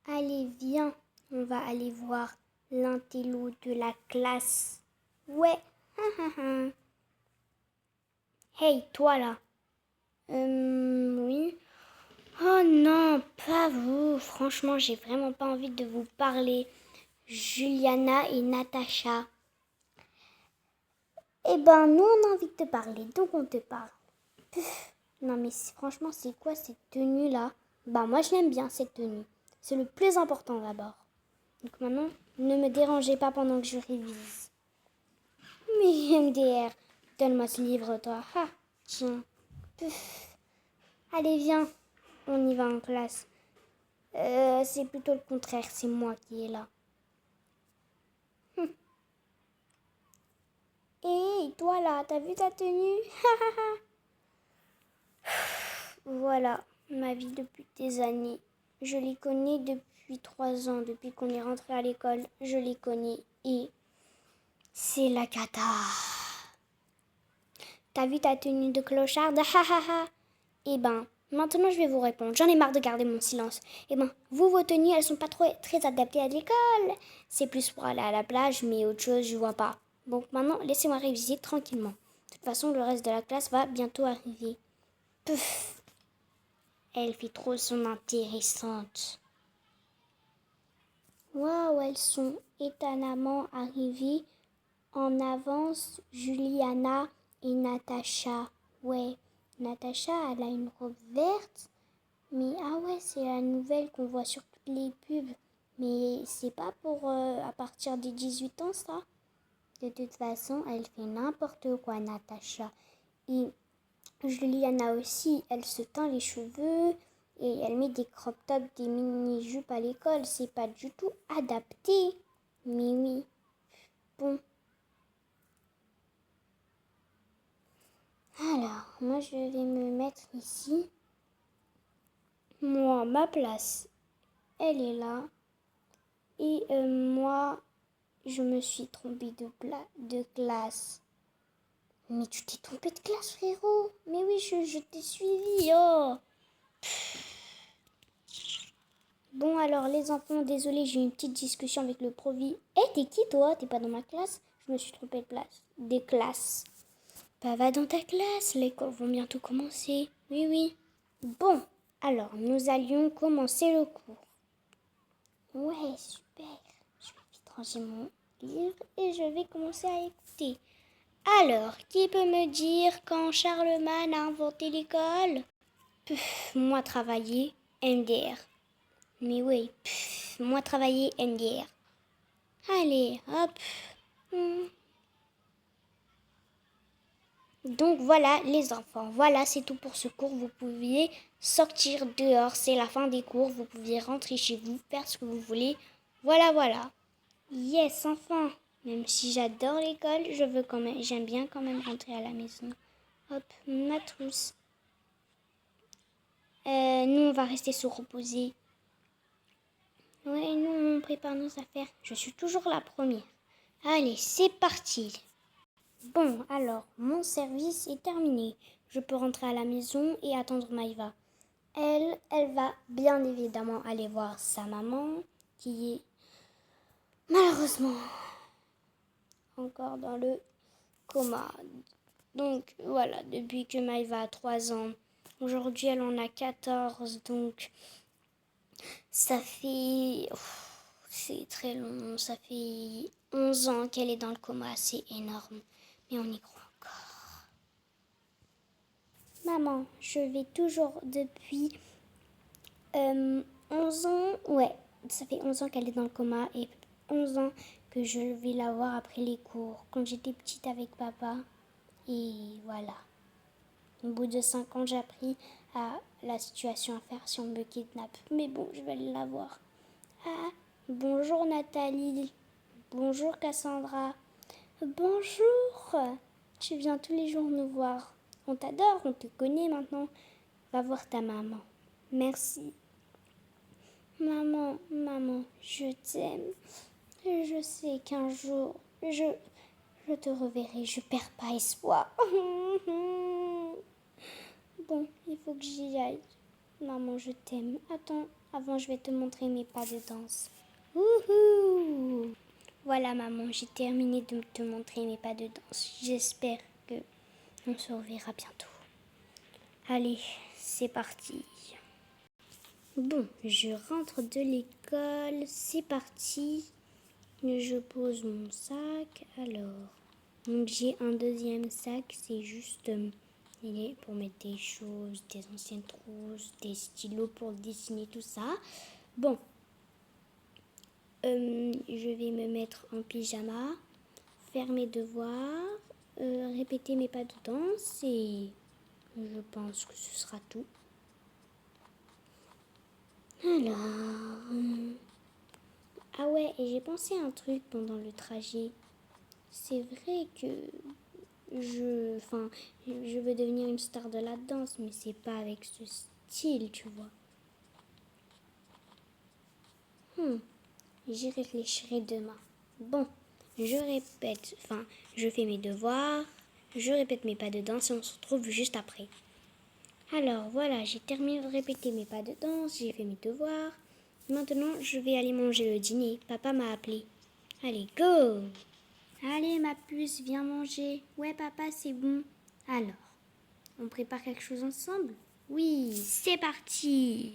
Allez, viens, on va aller voir l'intello de la classe. Ouais, Hey, toi là. Oui. Oh non, pas vous. Franchement, j'ai vraiment pas envie de vous parler. Juliana et Natacha. Eh ben, nous, on a envie de te parler, donc on te parle. Non, mais franchement, c'est quoi cette tenue-là? Bah, moi, je l'aime bien, cette tenue. C'est le plus important d'abord. Donc maintenant, ne me dérangez pas pendant que je révise. Mais MDR, donne-moi ce livre, toi. Ah, tiens. Allez, viens. On y va en classe. C'est plutôt le contraire, c'est moi qui est là. Hé, toi là, t'as vu ta tenue? Voilà, ma vie depuis des années. Je les connais depuis 3 ans, depuis qu'on est rentré à l'école. Je les connais et c'est la cata. T'as vu ta tenue de clocharde? Eh ben, maintenant je vais vous répondre. J'en ai marre de garder mon silence. Eh ben, vous, vos tenues, elles sont pas trop très adaptées à l'école. C'est plus pour aller à la plage, mais autre chose, je vois pas. Donc maintenant, laissez-moi réviser tranquillement. De toute façon, le reste de la classe va bientôt arriver. Puf. Elle fait trop son intéressante. Waouh, elles sont étonnamment arrivées en avance, Juliana et Natacha. Ouais, Natacha, elle a une robe verte. Mais ah ouais, c'est la nouvelle qu'on voit sur toutes les pubs. Mais c'est pas pour à partir des 18 ans, ça. De toute façon, elle fait n'importe quoi, Natacha. Et Juliana aussi, elle se teint les cheveux et elle met des crop tops, des mini-jupes à l'école. C'est pas du tout adapté. Mais oui, bon. Alors, moi, je vais me mettre ici. Moi, ma place, elle est là. Et moi, je me suis trompée de classe. Mais tu t'es trompée de classe, frérot. Mais oui, je t'ai suivi. Oh. Bon, alors, les enfants, désolé, j'ai eu une petite discussion avec le provis. Eh, t'es qui, toi? T'es pas dans ma classe? Je me suis trompée de place. Des classes. Bah, va dans ta classe. Les cours vont bientôt commencer. Oui, oui. Bon, alors, nous allions commencer le cours. Ouais, super. Je vais vite ranger mon livre et je vais commencer à écouter. Alors, qui peut me dire quand Charlemagne a inventé l'école? Moi travailler, MDR. Mais oui, moi travailler, MDR. Allez, hop. Donc voilà les enfants, voilà c'est tout pour ce cours. Vous pouviez sortir dehors, c'est la fin des cours. Vous pouviez rentrer chez vous, faire ce que vous voulez. Voilà, voilà. Yes, enfin. Même si j'adore l'école, j'aime bien quand même rentrer à la maison. Hop, ma trousse. Nous, on va rester se reposer. Ouais, nous, on prépare nos affaires. Je suis toujours la première. Allez, c'est parti. Bon, alors, mon service est terminé. Je peux rentrer à la maison et attendre Maïva. Elle va bien évidemment aller voir sa maman, qui est malheureusement encore dans le coma. Donc voilà, depuis que Maïva a 3 ans, aujourd'hui elle en a 14, donc ça fait... c'est très long, ça fait 11 ans qu'elle est dans le coma, c'est énorme, mais on y croit encore. Maman, je vais toujours depuis 11 ans, ouais, ça fait 11 ans qu'elle est dans le coma et 11 ans que je vais la voir après les cours, quand j'étais petite avec papa, et voilà. Au bout de 5 ans, j'ai appris à la situation à faire si on me kidnappe. Mais bon, je vais aller la voir. Ah, bonjour Nathalie. Bonjour Cassandra. Bonjour. Tu viens tous les jours nous voir. On t'adore, on te connaît maintenant. Va voir ta maman. Merci. Maman, maman, je t'aime. Je sais qu'un jour, je te reverrai. Je perds pas espoir. Bon, il faut que j'y aille. Maman, je t'aime. Attends, avant, je vais te montrer mes pas de danse. Wouhou! Voilà, maman, j'ai terminé de te montrer mes pas de danse. J'espère que on se reverra bientôt. Allez, c'est parti. Bon, je rentre de l'école, c'est parti. Je pose mon sac. Alors, donc j'ai un deuxième sac, c'est juste il est pour mettre des choses, des anciennes trousses, des stylos pour dessiner tout ça. Bon, je vais me mettre en pyjama, faire mes devoirs, répéter mes pas de danse et je pense que ce sera tout. Alors, ah ouais, et j'ai pensé à un truc pendant le trajet. C'est vrai que je veux devenir une star de la danse, mais c'est pas avec ce style, tu vois. J'y réfléchirai demain. Bon, je fais mes devoirs, je répète mes pas de danse et on se retrouve juste après. Alors voilà, j'ai terminé de répéter mes pas de danse, j'ai fait mes devoirs. Maintenant, je vais aller manger le dîner. Papa m'a appelé. Allez, go! Allez, ma puce, viens manger. Ouais, papa, c'est bon. Alors, on prépare quelque chose ensemble? Oui, c'est parti!